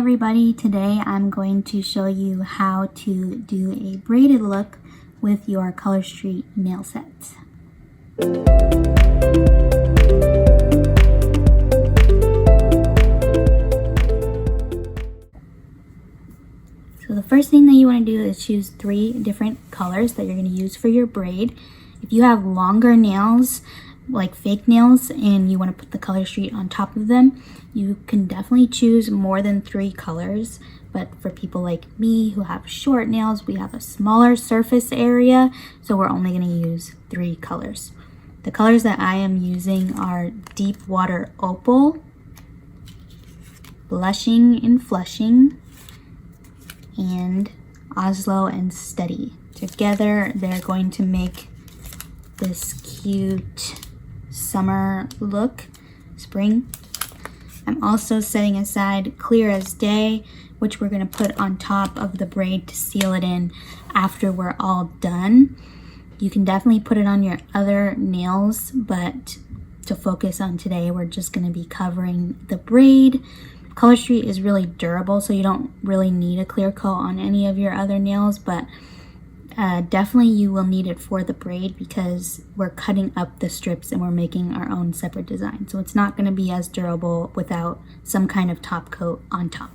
everybody, today I'm going to show you how to do a braided look with your Color Street nail sets. So the first thing that you want to do is choose 3 different colors that you're going to use for your braid. If you have longer nails, like fake nails, and you want to put the Color Street on top of them, you can definitely choose more than 3 colors. But for people like me who have short nails, we have a smaller surface area, so we're only going to use 3 colors. The colors that I am using are Deepwater Opal, Blushing and Flushing, and Oslo And Steady. Together they're going to make this cute summer look, spring. I'm also setting aside Clear as Day, which we're going to put on top of the braid to seal it in after we're all done. You can definitely put it on your other nails, but to focus on today, we're just going to be covering the braid. Color Street is really durable, so you don't really need a clear coat on any of your other nails, but definitely you will need it for the braid because we're cutting up the strips and we're making our own separate design. So it's not going to be as durable without some kind of top coat on top.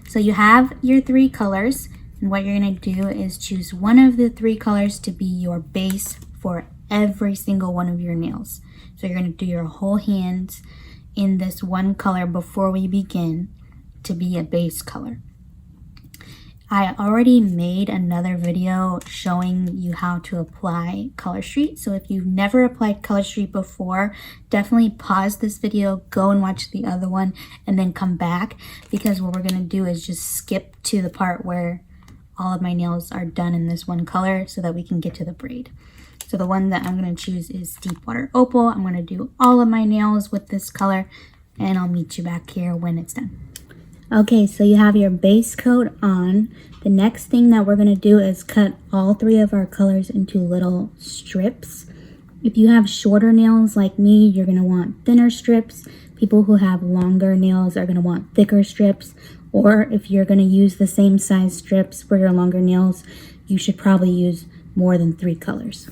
So you have your 3 colors, and what you're going to do is choose one of the 3 colors to be your base for every single one of your nails. So you're going to do your whole hands in this one color before we begin to be a base color. I already made another video showing you how to apply Color Street. So if you've never applied Color Street before, definitely pause this video, go and watch the other one, and then come back, because what we're going to do is just skip to the part where all of my nails are done in this one color so that we can get to the braid. So the one that I'm going to choose is Deepwater Opal. I'm going to do all of my nails with this color, and I'll meet you back here when it's done. Okay, so you have your base coat on. The next thing that we're going to do is cut all 3 of our colors into little strips. If you have shorter nails like me, you're going to want thinner strips. People who have longer nails are going to want thicker strips. Or if you're going to use the same size strips for your longer nails, you should probably use more than 3 colors.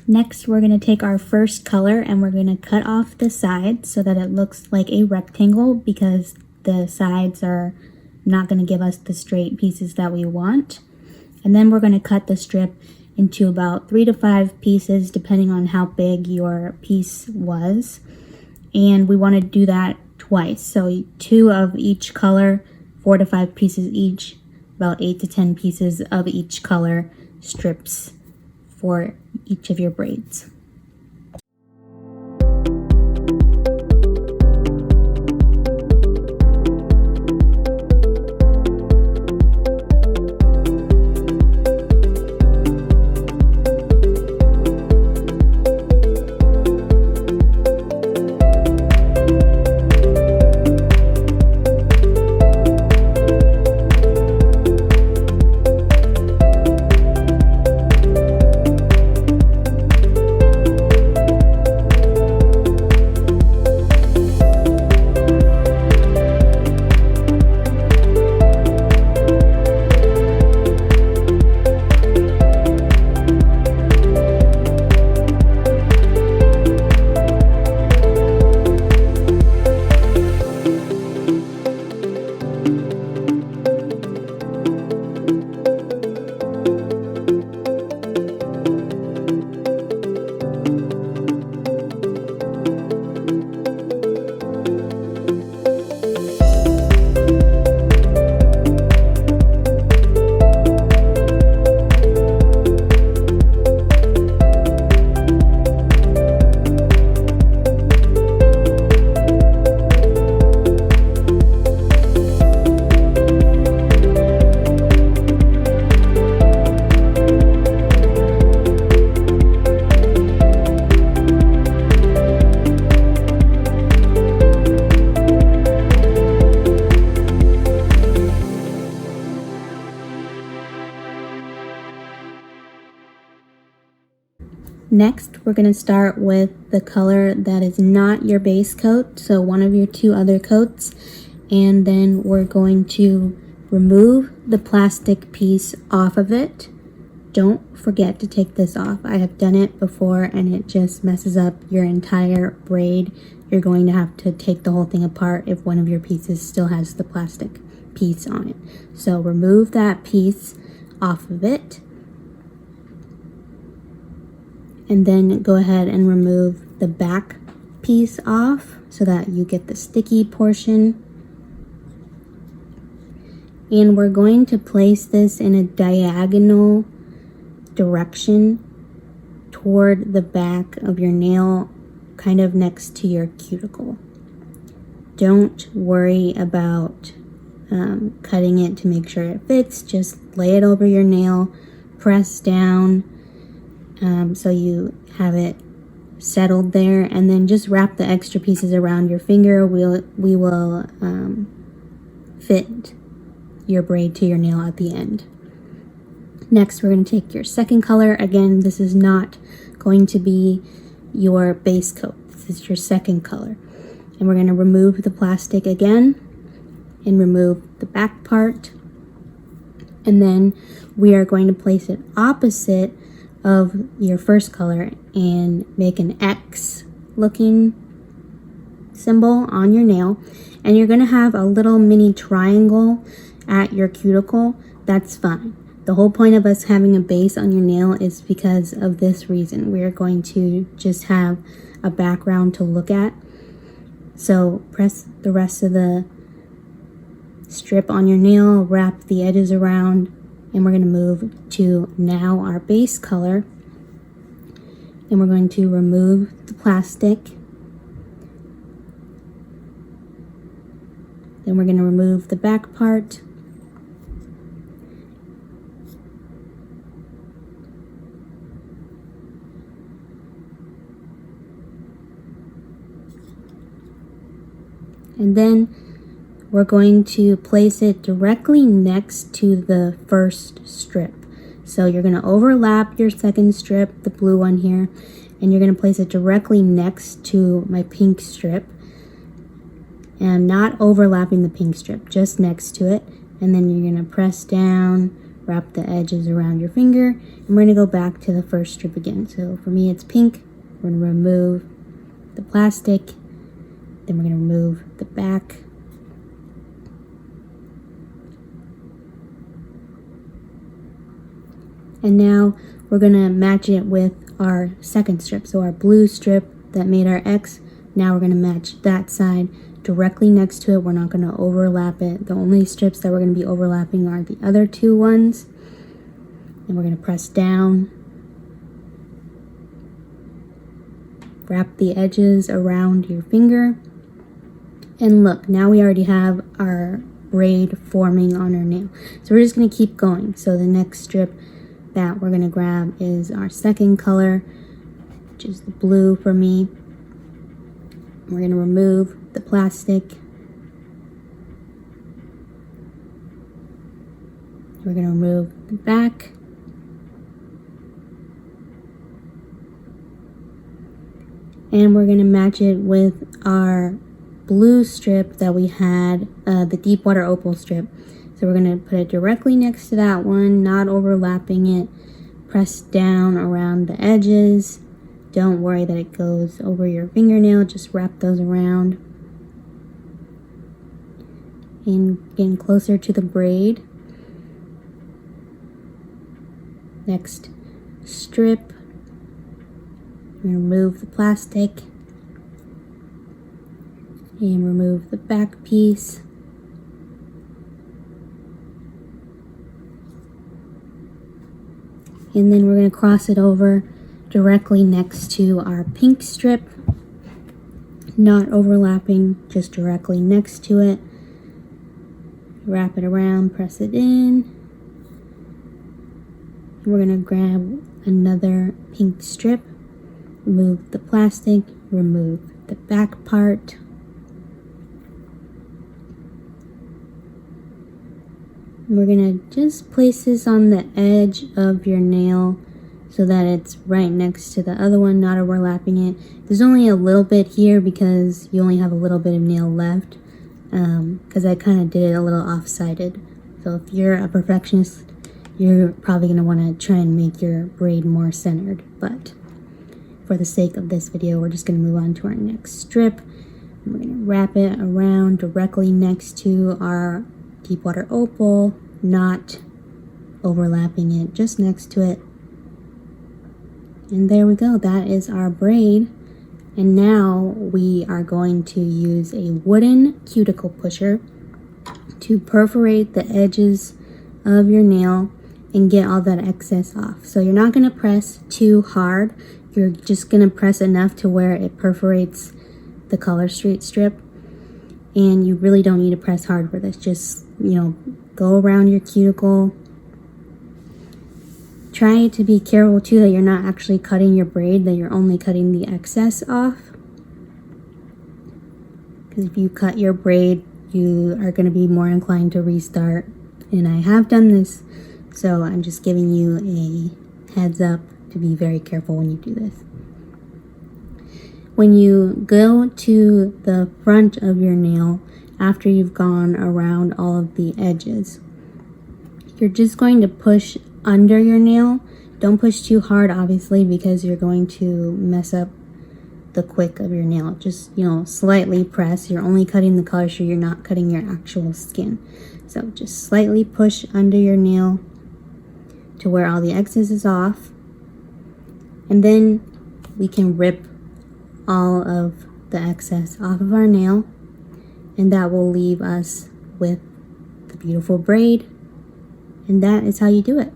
Next, we're going to take our first color and we're going to cut off the sides so that it looks like a rectangle, because the sides are not going to give us the straight pieces that we want. And then we're going to cut the strip into about 3 to 5 pieces depending on how big your piece was. And we want to do that twice. So 2 of each color, 4 to 5 pieces each, about 8 to 10 pieces of each color strips for each of your braids. Next, we're going to start with the color that is not your base coat, so one of your two other coats, and then we're going to remove the plastic piece off of it. Don't forget to take this off. I have done it before and it just messes up your entire braid. You're going to have to take the whole thing apart if one of your pieces still has the plastic piece on it. So remove that piece off of it. And then go ahead and remove the back piece off so that you get the sticky portion. And we're going to place this in a diagonal direction toward the back of your nail, kind of next to your cuticle. Don't worry about cutting it to make sure it fits. Just lay it over your nail, press down so you have it settled there, and then just wrap the extra pieces around your finger. We will fit your braid to your nail at the end. Next, we're going to take your second color. Again, this is not going to be your base coat. This is your second color. And we're going to remove the plastic again and remove the back part. And then we are going to place it opposite of your first color and make an X looking symbol on your nail. And you're going to have a little mini triangle at your cuticle. That's fine. The whole point of us having a base on your nail is because of this reason. We're going to just have a background to look at. So press the rest of the strip on your nail, wrap the edges around, and we're going to move to now our base color. And we're going to remove the plastic. Then we're going to remove the back part. And then we're going to place it directly next to the first strip. So you're going to overlap your second strip, the blue one here, and you're going to place it directly next to my pink strip. And I'm not overlapping the pink strip, just next to it. And then you're going to press down, wrap the edges around your finger, and we're going to go back to the first strip again. So for me, it's pink. We're going to remove the plastic. Then we're going to remove the back. And now we're going to match it with our second strip. So our blue strip that made our X, now we're going to match that side directly next to it. We're not going to overlap it. The only strips that we're going to be overlapping are the other two ones. And we're going to press down. Wrap the edges around your finger. And look, now we already have our braid forming on our nail. So we're just going to keep going. So the next strip that we're going to grab is our second color, which is the blue for me. We're going to remove the plastic. We're going to remove the back. And we're going to match it with our blue strip that we had, the Deepwater Opal strip. So we're going to put it directly next to that one, not overlapping it. Press down around the edges. Don't worry that it goes over your fingernail, just wrap those around. And getting closer to the braid. Next strip. Remove the plastic. And remove the back piece. And then we're going to cross it over directly next to our pink strip. Not overlapping, just directly next to it. Wrap it around, press it in. And we're going to grab another pink strip. Remove the plastic, remove the back part. We're going to just place this on the edge of your nail so that it's right next to the other one, not overlapping it. There's only a little bit here because you only have a little bit of nail left, because I kind of did it a little off-sided. So if you're a perfectionist, you're probably going to want to try and make your braid more centered, but for the sake of this video, we're just going to move on to our next strip. We're going to wrap it around directly next to our Deepwater Opal, not overlapping it, just next to it. And there we go, that is our braid. And now we are going to use a wooden cuticle pusher to perforate the edges of your nail and get all that excess off. So you're not going to press too hard. You're just going to press enough to where it perforates the color street strip. And you really don't need to press hard for this. Just, go around your cuticle. Try to be careful too that you're not actually cutting your braid, that you're only cutting the excess off. Because if you cut your braid, you are going to be more inclined to restart. And I have done this, so I'm just giving you a heads up to be very careful when you do this. When you go to the front of your nail, after you've gone around all of the edges, you're just going to push under your nail. Don't push too hard, obviously, because you're going to mess up the quick of your nail. Just, slightly press. You're only cutting the color sheet, you're not cutting your actual skin. So just slightly push under your nail to where all the excess is off. And then we can rip all of the excess off of our nail, and that will leave us with the beautiful braid. And that is how you do it.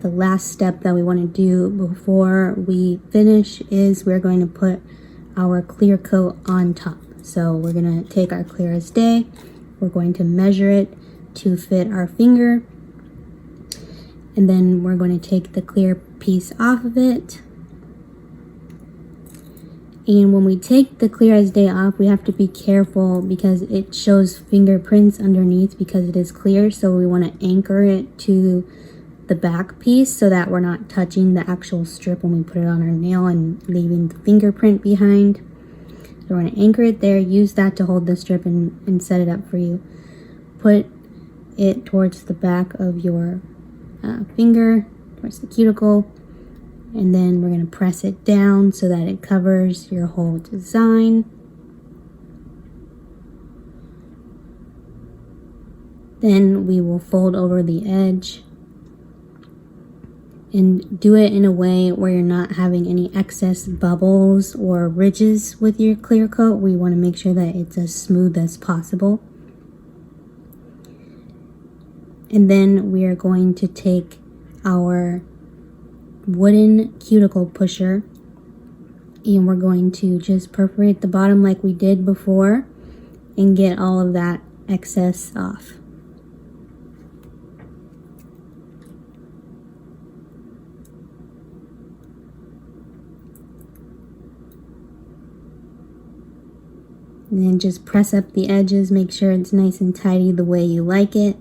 The last step that we want to do before we finish is we're going to put our clear coat on top. So we're going to take our clear as day, we're going to measure it to fit our finger, and then we're going to take the clear piece off of it. And when we take the clear as day off, we have to be careful because it shows fingerprints underneath because it is clear. So we want to anchor it to the back piece so that we're not touching the actual strip when we put it on our nail and leaving the fingerprint behind. So we're going to anchor it there, use that to hold the strip and set it up for you. Put it towards the back of your finger, towards the cuticle, and then we're going to press it down so that it covers your whole design. Then we will fold over the edge and do it in a way where you're not having any excess bubbles or ridges with your clear coat. We want to make sure that it's as smooth as possible. And then we are going to take our wooden cuticle pusher and we're going to just perforate the bottom like we did before and get all of that excess off. And then just press up the edges, make sure it's nice and tidy the way you like it.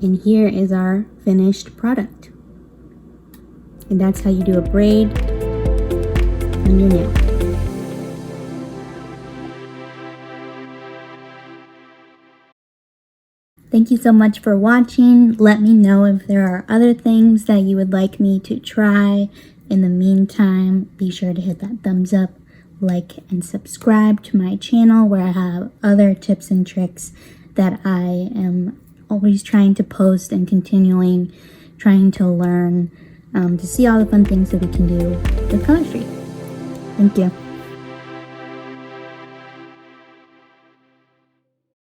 And here is our finished product. And that's how you do a braid on your nail. Thank you so much for watching. Let me know if there are other things that you would like me to try. In the meantime, be sure to hit that thumbs up, like, and subscribe to my channel where I have other tips and tricks that I am always trying to post and continuing trying to learn to see all the fun things that we can do with color street. Thank you.